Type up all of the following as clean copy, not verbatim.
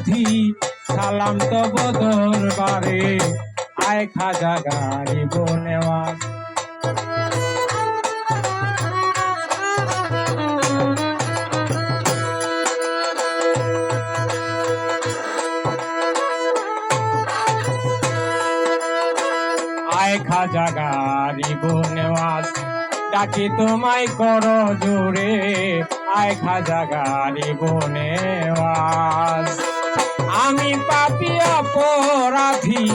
অপরাধী সালাম তব দরবারে আয় খাজা গরিব নেওয়াজ। আয় খাজা গরিব নেওয়াজ ডাকি তোমায় কর জোরে আয় খাজা গরিব নেওয়াজ। আমি পাপী অপরাধী,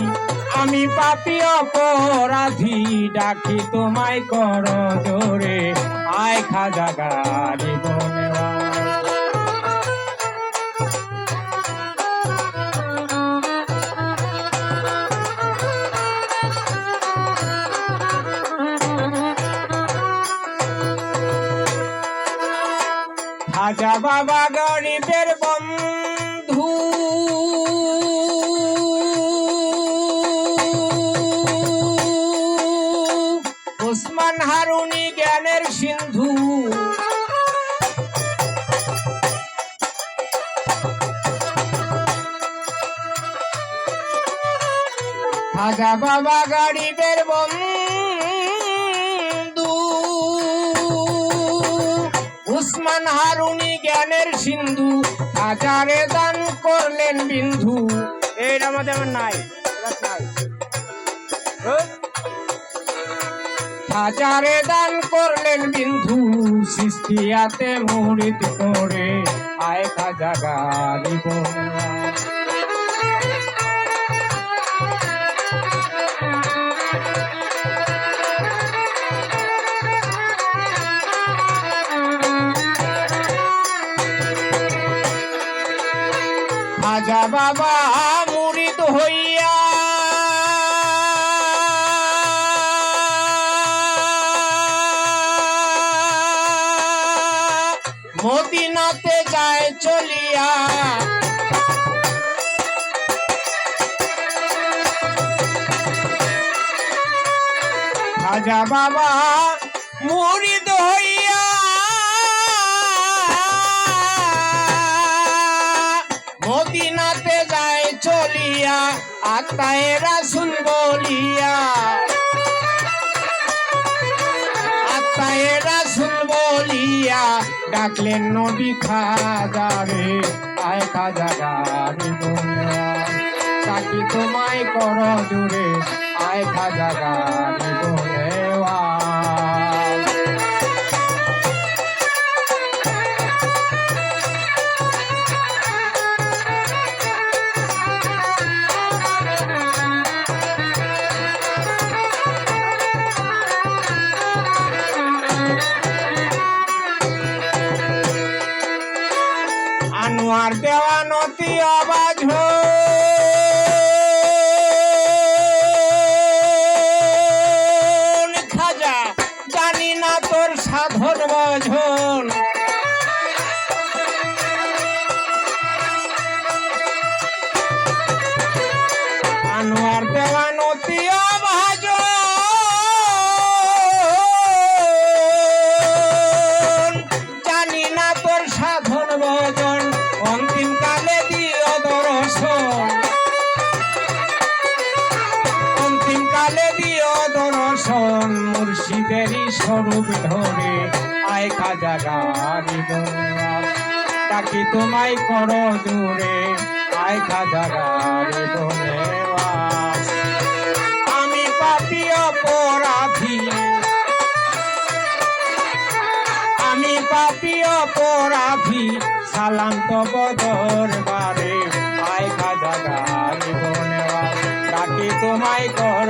আমি পাপী অপরাধী ডাকি তোমায় কর জোরে আয় খাজা গরিব নেওয়াজ। খাজা বাবা গরিবের বন্ধু, ওসমান হারুনি জ্ঞানের সিন্ধু। খাজা বাবা গরিবের বন্ধু, ওসমান হারুনি জ্ঞানের সিন্ধু, হাজারে দান করলেন বিন্ধু। এইটা আমাদের নাই, হাজারে দান করলেন বিন্ধু, সৃষ্টিয়াতে মুরিদ করে আয় খাজা গরিব নেওয়াজ। খাজা বাবা মুরিদ হইয়া মদিনাতে যায় চলিয়া, খাজা বাবা মুরিদ হইয়া মদিনাতে যায় চলিয়া আত্মায়ে রাসূল বলিয়া, আত্মায়ে রাসূল বলিয়া ডাকলেন নবী খাজারে আয় খাজা গরিব নেওয়াজ। তাকি তোমায় কর জোরে আয় খাজা গরিব নেওয়াজ। আনোয়ার দেওয়ানতি আবাজ খাজা জানি না তোর সাধন ভজন। আনোয়ার দেওয়ানতি আবাজ জানি না তোর সাধন ভজন, অন্তিম কালে দিও দর্শন, অন্তিম কালে দিও দর্শন, মুর্শিদেরই স্বরূপ ধরে আয় খাজা গরিব নেওয়াজ। ডাকি তোমায় কর জোরে আয় খাজা গরিব নেওয়াজ। আমি পাপী অপরাধী, আমি পাপী অপরাধী সালাম তব দরবারে আয় খাজা গরিব নেওয়াজ। ডাকি তোমায় কর